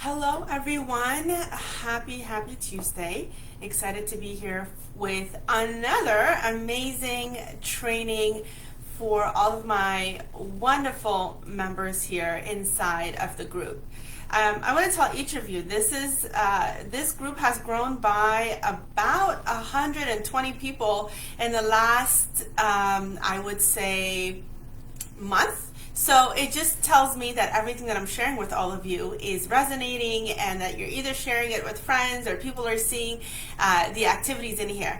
Hello everyone, happy Tuesday. Excited to be here with another amazing training for all of my wonderful members here inside of the group. I want to tell each of you, this group has grown by about 120 people in the last, I would say, month. So it just tells me that everything that I'm sharing with all of you is resonating and that you're either sharing it with friends or people are seeing the activities in here.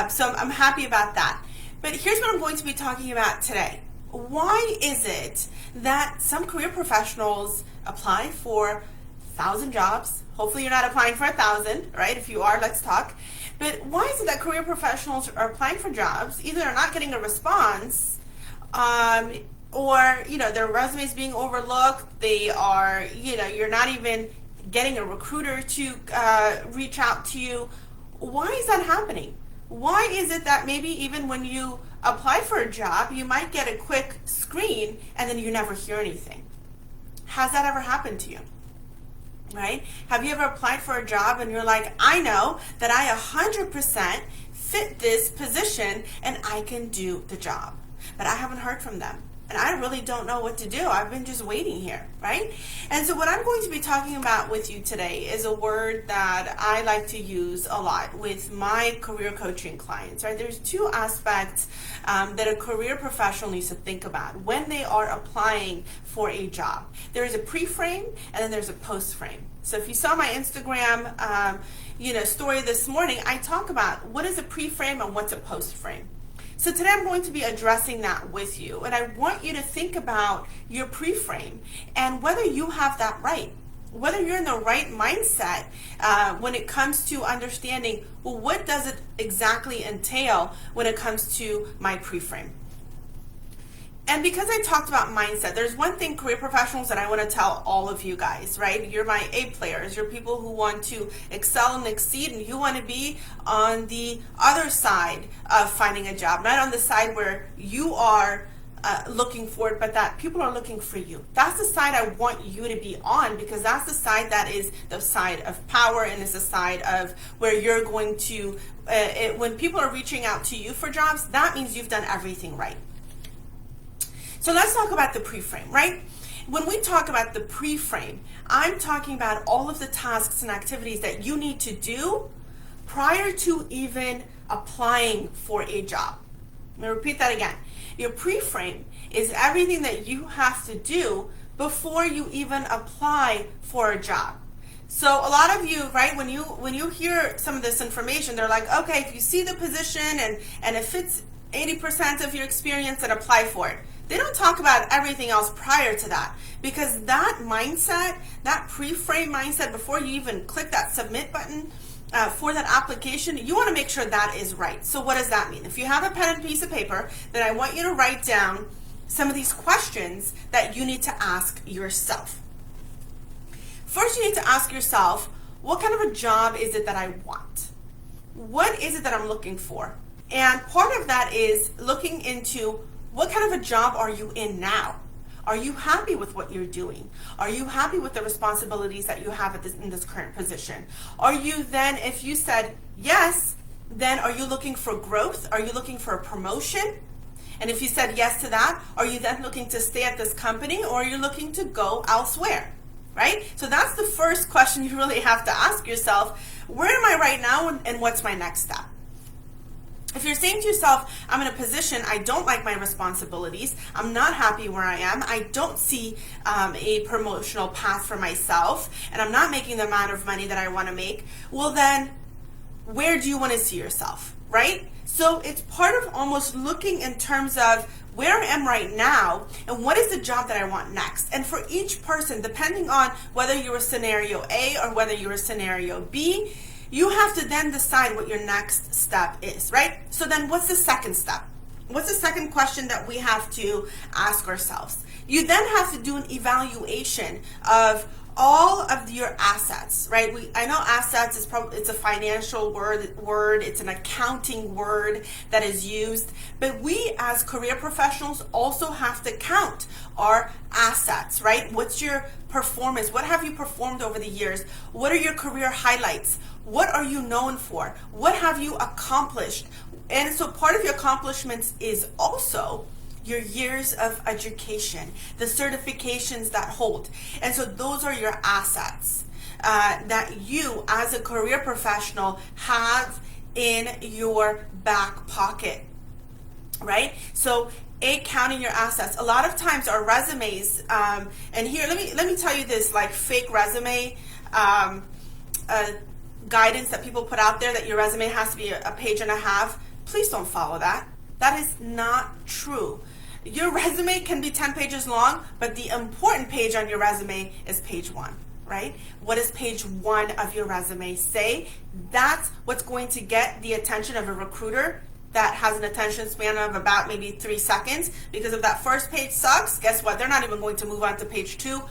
So I'm happy about that. But here's what I'm going to be talking about today. Why is it that some career professionals apply for 1,000 jobs? Hopefully you're not applying for 1,000, right? If you are, let's talk. But why is it that career professionals are applying for jobs, either are not getting a response, or their resume is being overlooked, they are, you're not even getting a recruiter to reach out to you? Why is that happening? Why is it that maybe even when you apply for a job, you might get a quick screen and then you never hear anything? Has that ever happened to you? Right? Have you ever applied for a job and you're like, I know that I 100% fit this position and I can do the job, but I haven't heard from them? And I really don't know what to do. I've been just waiting here, right? And so what I'm going to be talking about with you today is a word that I like to use a lot with my career coaching clients, right? There's two aspects that a career professional needs to think about when they are applying for a job. There's a pre-frame and then there's a post-frame. So if you saw my Instagram story this morning, I talk about what is a pre-frame and what's a post-frame. So today I'm going to be addressing that with you, and I want you to think about your pre-frame and whether you have that right, whether you're in the right mindset when it comes to understanding, well, what does it exactly entail when it comes to my pre-frame? And because I talked about mindset, there's one thing, career professionals, that I want to tell all of you guys, right? You're my A players. You're people who want to excel and exceed, and you want to be on the other side of finding a job, not on the side where you are looking for it, but that people are looking for you. That's the side I want you to be on, because that's the side that is the side of power, and it's the side of where you're going to, when people are reaching out to you for jobs, that means you've done everything right. So let's talk about the pre-frame, right? When we talk about the pre-frame, I'm talking about all of the tasks and activities that you need to do prior to even applying for a job. Let me repeat that again. Your pre-frame is everything that you have to do before you even apply for a job. So a lot of you, right, when you hear some of this information, they're like, okay, if you see the position and it fits 80% of your experience, then apply for it. They don't talk about everything else prior to that, because that mindset, that pre-frame mindset, before you even click that submit button for that application, you want to make sure that is right. So what does that mean? If you have a pen and piece of paper, then I want you to write down some of these questions that you need to ask yourself. First, you need to ask yourself, what kind of a job is it that I want? What is it that I'm looking for? And part of that is looking into, what kind of a job are you in now? Are you happy with what you're doing? Are you happy with the responsibilities that you have in this current position? Are you then, if you said yes, then are you looking for growth? Are you looking for a promotion? And if you said yes to that, are you then looking to stay at this company, or are you looking to go elsewhere? Right? So that's the first question you really have to ask yourself. Where am I right now, and what's my next step? If you're saying to yourself, I'm in a position, I don't like my responsibilities, I'm not happy where I am, I don't see a promotional path for myself, and I'm not making the amount of money that I want to make, well then, where do you want to see yourself, right? So it's part of almost looking in terms of where I am right now and what is the job that I want next. And for each person, depending on whether you're a scenario A or whether you're a scenario B, you have to then decide what your next step is, right? So then what's the second step? What's the second question that we have to ask ourselves? You then have to do an evaluation of, all of your assets, right? I know assets is probably, it's a financial word, it's an accounting word that is used, but we as career professionals also have to count our assets, right? What's your performance? What have you performed over the years? What are your career highlights? What are you known for? What have you accomplished? And so part of your accomplishments is also your years of education, the certifications that hold. And so those are your assets that you as a career professional have in your back pocket, right? So counting your assets. A lot of times our resumes, and here, let me tell you this, like fake resume guidance that people put out there that your resume has to be a page and a half. Please don't follow that. That is not true. Your resume can be 10 pages long, but the important page on your resume is page 1, right? What does page 1 of your resume say? That's what's going to get the attention of a recruiter that has an attention span of about maybe 3 seconds, because if that first page sucks, guess what? They're not even going to move on to page 2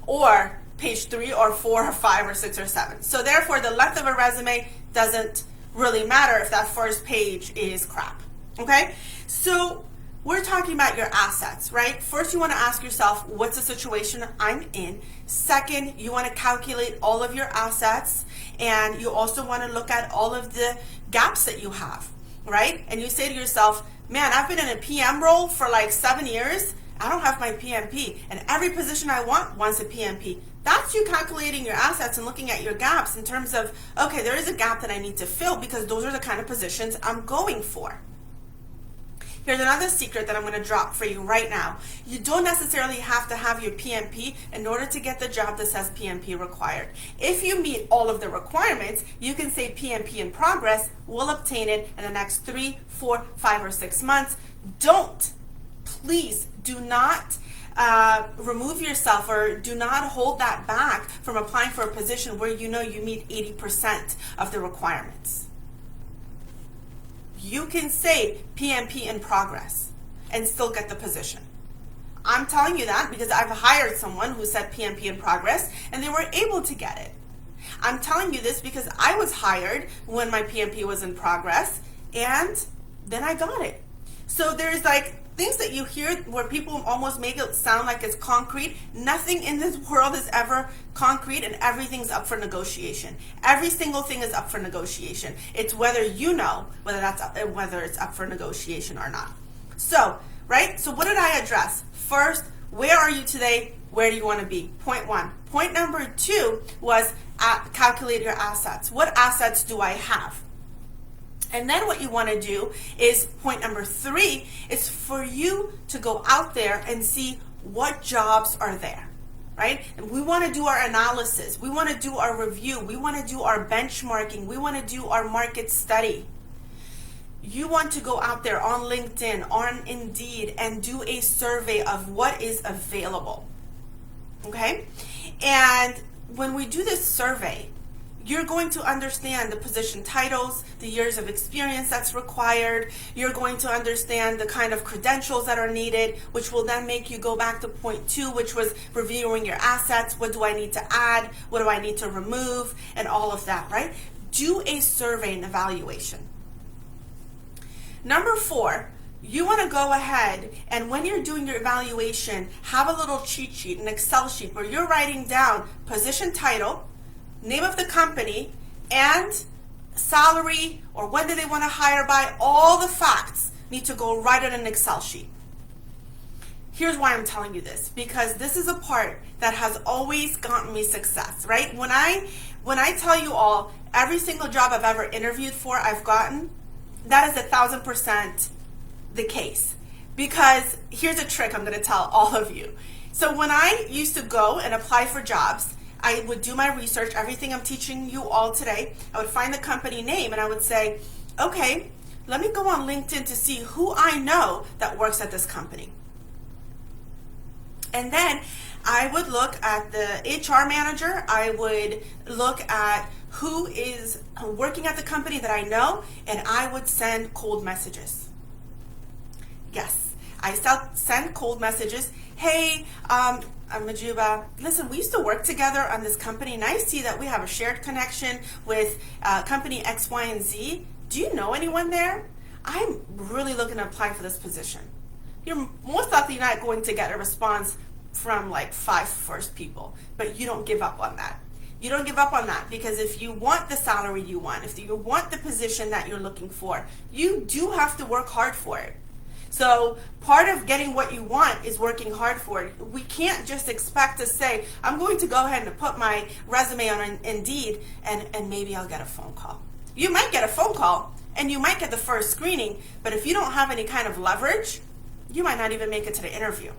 or page 3 or 4 or 5 or 6 or 7. So therefore, the length of a resume doesn't really matter if that first page is crap, okay? So we're talking about your assets, right? First, you want to ask yourself, what's the situation I'm in? Second, you want to calculate all of your assets, and you also want to look at all of the gaps that you have, right? And you say to yourself, man, I've been in a PM role for like 7 years. I don't have my PMP, and every position I want wants a PMP. That's you calculating your assets and looking at your gaps in terms of, okay, there is a gap that I need to fill because those are the kind of positions I'm going for. Here's another secret that I'm going to drop for you right now. You don't necessarily have to have your PMP in order to get the job that says PMP required. If you meet all of the requirements, you can say PMP in progress, will obtain it in the next 3, 4, 5, or 6 months. Please do not remove yourself or do not hold that back from applying for a position where you know you meet 80% of the requirements. You can say PMP in progress and still get the position. I'm telling you that because I've hired someone who said PMP in progress and they were able to get it. I'm telling you this because I was hired when my PMP was in progress and then I got it. So there's like things that you hear where people almost make it sound like it's concrete. Nothing in this world is ever concrete, and everything's up for negotiation. Every single thing is up for negotiation. It's whether you know whether it's up for negotiation or not. So, right? So what did I address? First, where are you today? Where do you want to be? Point 1. Point number 2 was calculate your assets. What assets do I have? And then what you want to do is point number 3 is for you to go out there and see what jobs are there, right? And we want to do our analysis. We want to do our review. We want to do our benchmarking. We want to do our market study. You want to go out there on LinkedIn, on Indeed, and do a survey of what is available, okay? And when we do this survey, you're going to understand the position titles, the years of experience that's required. You're going to understand the kind of credentials that are needed, which will then make you go back to point 2, which was reviewing your assets. What do I need to add? What do I need to remove? And all of that, right? Do a survey and evaluation. Number 4, you want to go ahead and when you're doing your evaluation, have a little cheat sheet, an Excel sheet where you're writing down position title, name of the company, and salary, or when do they want to hire by. All the facts need to go right on an Excel sheet. Here's why I'm telling you this, because this is a part that has always gotten me success, right? When I tell you all, every single job I've ever interviewed for, I've gotten, that is 1,000% the case. Because here's a trick I'm going to tell all of you. So when I used to go and apply for jobs, I would do my research, everything I'm teaching you all today. I would find the company name and I would say, okay, let me go on LinkedIn to see who I know that works at this company. And then I would look at the HR manager. I would look at who is working at the company that I know, and I would send cold messages. Yes, I send cold messages. Hey, Majuba, listen, we used to work together on this company, and I see that we have a shared connection with company X, Y, and Z. Do you know anyone there? I'm really looking to apply for this position. You're most likely not going to get a response from like 5 first people, but you don't give up on that. You don't give up on that, because if you want the salary you want, if you want the position that you're looking for, you do have to work hard for it. So part of getting what you want is working hard for it. We can't just expect to say, I'm going to go ahead and put my resume on Indeed and maybe I'll get a phone call. You might get a phone call and you might get the first screening, but if you don't have any kind of leverage, you might not even make it to the interview.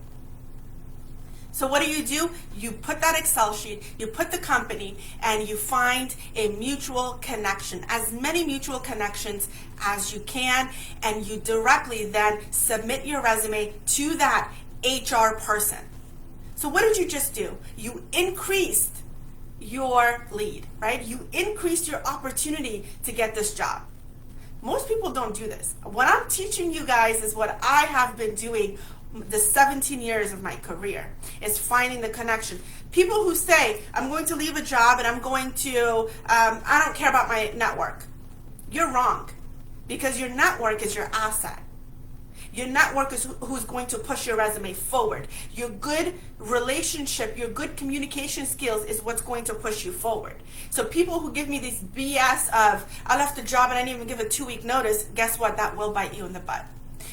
So what do? You put that Excel sheet, you put the company, and you find a mutual connection, as many mutual connections as you can, and you directly then submit your resume to that HR person. So what did you just do? You increased your lead, right? You increased your opportunity to get this job. Most people don't do this. What I'm teaching you guys is what I have been doing the 17 years of my career, is finding the connection. People who say, I'm going to leave a job and I'm going to, I don't care about my network. You're wrong, because your network is your asset. Your network is who's going to push your resume forward. Your good relationship, your good communication skills is what's going to push you forward. So people who give me this BS of, I left the job and I didn't even give a 2-week notice, guess what? That will bite you in the butt.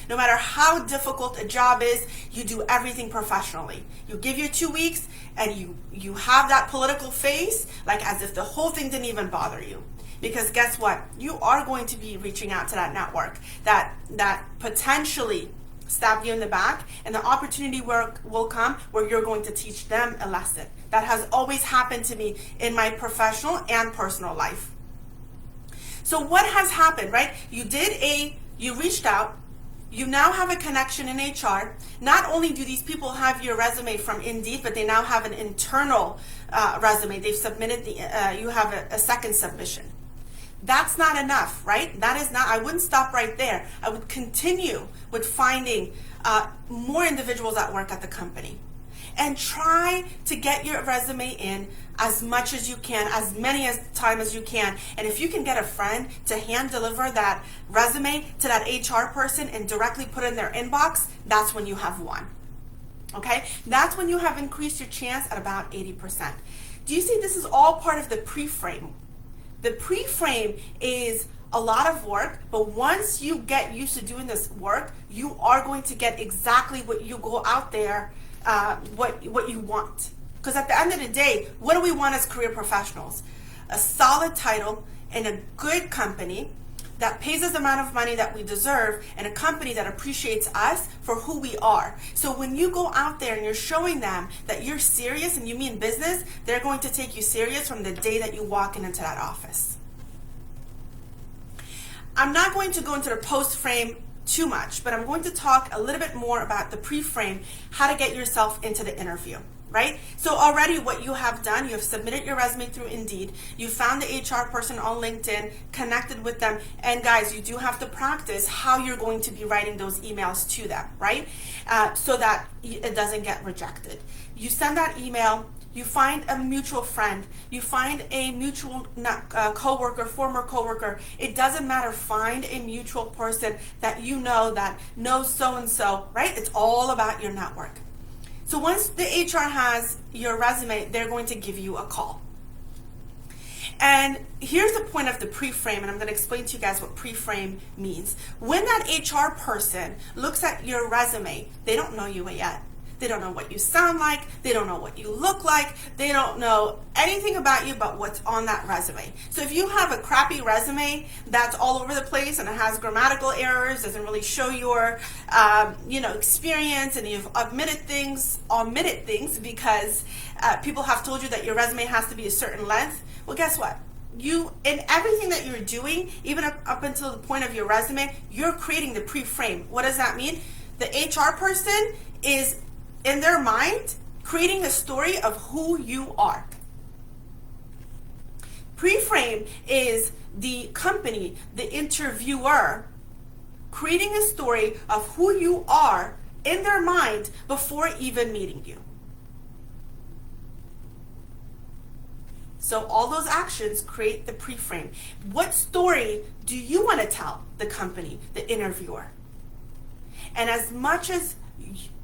No matter how difficult a job is, you do everything professionally. You give your 2 weeks and you have that political face, like as if the whole thing didn't even bother you. Because guess what? You are going to be reaching out to that network that potentially stab you in the back, and the opportunity will come where you're going to teach them a lesson. That has always happened to me in my professional and personal life. So what has happened, right? You reached out. You now have a connection in HR. Not only do these people have your resume from Indeed, but they now have an internal resume. They've submitted you have a second submission. That's not enough, right? That is not, I wouldn't stop right there. I would continue with finding more individuals that work at the company. And try to get your resume in as much as you can, as many time as you can. And if you can get a friend to hand deliver that resume to that HR person and directly put it in their inbox, that's when you have won. Okay? That's when you have increased your chance at about 80%. Do you see this is all part of the pre-frame? The pre-frame is a lot of work, but once you get used to doing this work, you are going to get exactly what you go out there what you want. Because at the end of the day, what do we want as career professionals? A solid title and a good company that pays us the amount of money that we deserve, and a company that appreciates us for who we are. So when you go out there and you're showing them that you're serious and you mean business, they're going to take you serious from the day that you walk into that office. I'm not going to go into the post frame too much, but I'm going to talk a little bit more about the pre-frame, how to get yourself into the interview, right? So already what you have done, you have submitted your resume through Indeed, you found the HR person on LinkedIn, connected with them, and guys, you do have to practice how you're going to be writing those emails to them, right? So that it doesn't get rejected. You send that email, you find a mutual friend, you find a mutual coworker, former coworker. It doesn't matter. Find a mutual person that you know that knows so-and-so, right? It's all about your network. So once the HR has your resume, they're going to give you a call. And here's the point of the pre-frame, and I'm going to explain to you guys what pre-frame means. When that HR person looks at your resume, they don't know you yet. They don't know what you sound like. They don't know what you look like. They don't know anything about you but what's on that resume. So if you have a crappy resume that's all over the place and it has grammatical errors, doesn't really show your experience, and you've omitted things because people have told you that your resume has to be a certain length, well, guess what? You, in everything that you're doing, even up until the point of your resume, you're creating the pre-frame. What does that mean? The HR person is, in their mind, creating a story of who you are. Pre-frame is the company, the interviewer, creating a story of who you are in their mind before even meeting you. So all those actions create the pre-frame. What story do you want to tell the company, the interviewer? And as much as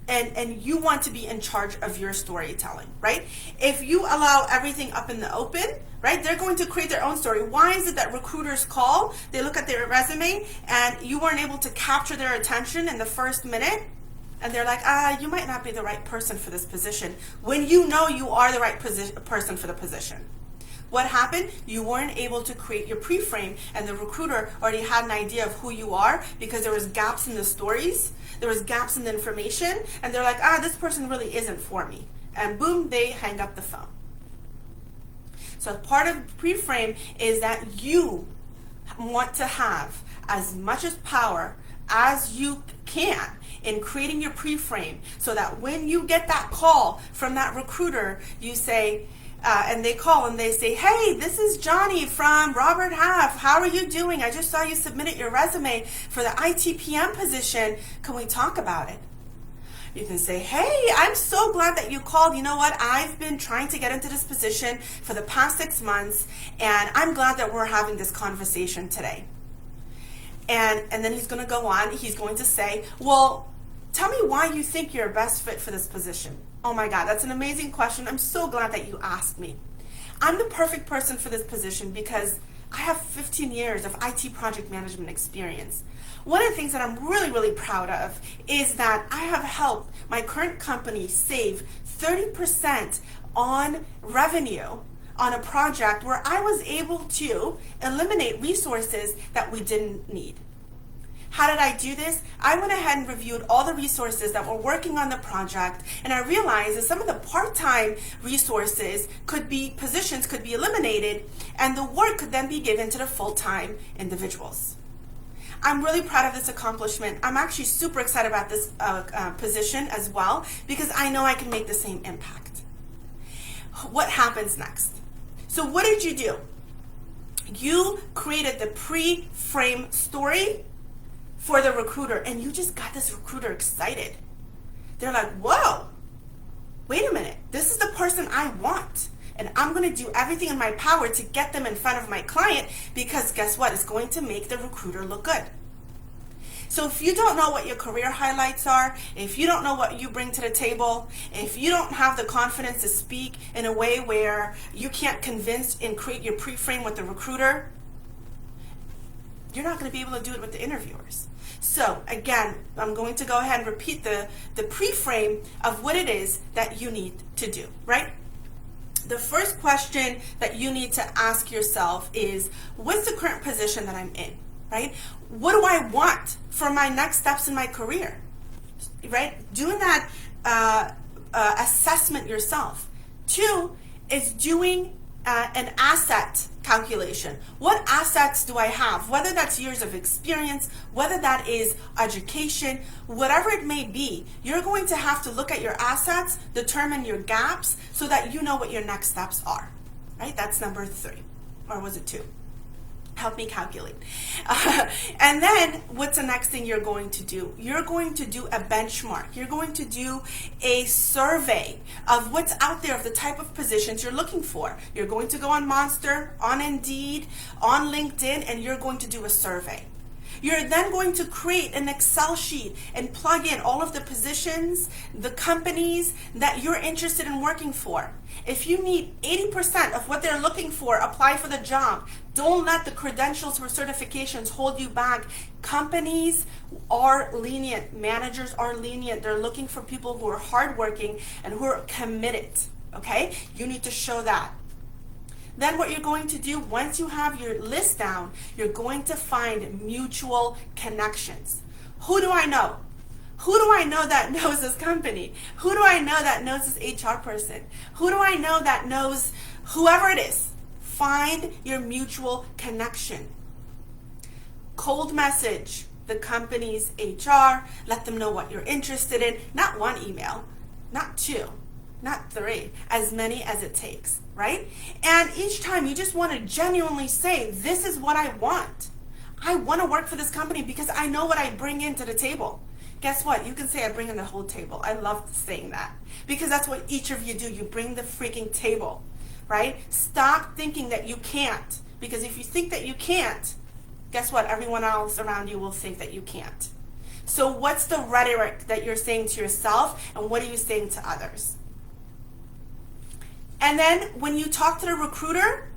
and you want to be in charge of your storytelling, right? If you allow everything up in the open, right, they're going to create their own story. Why is it that recruiters call, they look at their resume, and you weren't able to capture their attention in the first minute? And they're like, you might not be the right person for this position, when you know you are the right person for the position. What happened? You weren't able to create your pre-frame, and the recruiter already had an idea of who you are because there was gaps in the stories, there was gaps in the information, and they're like, this person really isn't for me. And boom, they hang up the phone. So part of pre-frame is that you want to have as much as power as you can in creating your pre-frame, so that when you get that call from that recruiter, you say, and they call and they say, hey, this is Johnny from Robert Half. How are you doing? I just saw you submitted your resume for the ITPM position. Can we talk about it? You can say, hey, I'm so glad that you called. You know what? I've been trying to get into this position for the past 6 months, and I'm glad that we're having this conversation today. And then he's going to go on. He's going to say, well, tell me why you think you're a best fit for this position. Oh my God, that's an amazing question. I'm so glad that you asked me. I'm the perfect person for this position because I have 15 years of IT project management experience. One of the things that I'm really, really proud of is that I have helped my current company save 30% on revenue on a project where I was able to eliminate resources that we didn't need. How did I do this? I went ahead and reviewed all the resources that were working on the project, and I realized that some of the part-time resources positions could be eliminated, and the work could then be given to the full-time individuals. I'm really proud of this accomplishment. I'm actually super excited about this position as well, because I know I can make the same impact. What happens next? So what did you do? You created the pre-frame story for the recruiter, and you just got this recruiter excited. They're like, whoa, wait a minute, this is the person I want, and I'm going to do everything in my power to get them in front of my client, because guess what? It's going to make the recruiter look good. So if you don't know what your career highlights are, if you don't know what you bring to the table, if you don't have the confidence to speak in a way where you can't convince and create your pre-frame with the recruiter, you're not going to be able to do it with the interviewers. So again, I'm going to go ahead and repeat the pre-frame of what it is that you need to do, right? The first question that you need to ask yourself is, what's the current position that I'm in, right? What do I want for my next steps in my career, right? Doing that assessment yourself. 2 is doing an asset calculation. What assets do I have? Whether that's years of experience, whether that is education, whatever it may be, you're going to have to look at your assets, determine your gaps, so that you know what your next steps are, right? That's number 3, or was it 2? Help me calculate. And then what's the next thing you're going to do? You're going to do a benchmark. You're going to do a survey of what's out there, of the type of positions you're looking for. You're going to go on Monster, on Indeed, on LinkedIn, and you're going to do a survey. You're then going to create an Excel sheet and plug in all of the positions, the companies that you're interested in working for. If you meet 80% of what they're looking for, apply for the job. Don't let the credentials or certifications hold you back. Companies are lenient. Managers are lenient. They're looking for people who are hardworking and who are committed. Okay? You need to show that. Then what you're going to do, once you have your list down, you're going to find mutual connections. Who do I know? Who do I know that knows this company? Who do I know that knows this HR person? Who do I know that knows whoever it is? Find your mutual connection. Cold message the company's HR. Let them know what you're interested in. Not 1 email, not 2. Not 3, as many as it takes, right? And each time you just want to genuinely say, this is what I want. I want to work for this company because I know what I bring into the table. Guess what? You can say I bring in the whole table. I love saying that because that's what each of you do. You bring the freaking table. right? Stop thinking that you can't, because if you think that you can't, guess what? Everyone else around you will think that you can't. So what's the rhetoric that you're saying to yourself, and what are you saying to others? And then when you talk to the recruiter,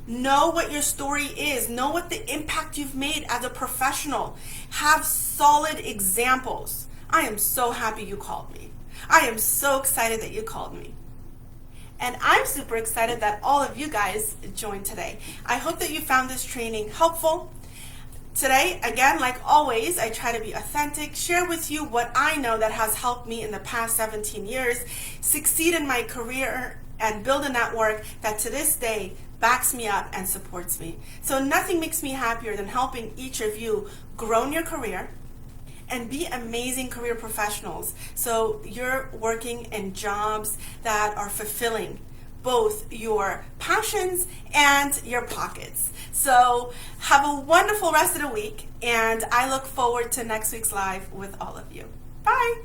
know what your story is. Know what the impact you've made as a professional. Have solid examples. I am so happy you called me. I am so excited that you called me. And I'm super excited that all of you guys joined today. I hope that you found this training helpful. Today, again, like always, I try to be authentic, share with you what I know that has helped me in the past 17 years, succeed in my career, and build a network that to this day backs me up and supports me. So nothing makes me happier than helping each of you grow in your career and be amazing career professionals. So you're working in jobs that are fulfilling both your passions and your pockets. So have a wonderful rest of the week, and I look forward to next week's live with all of you. Bye.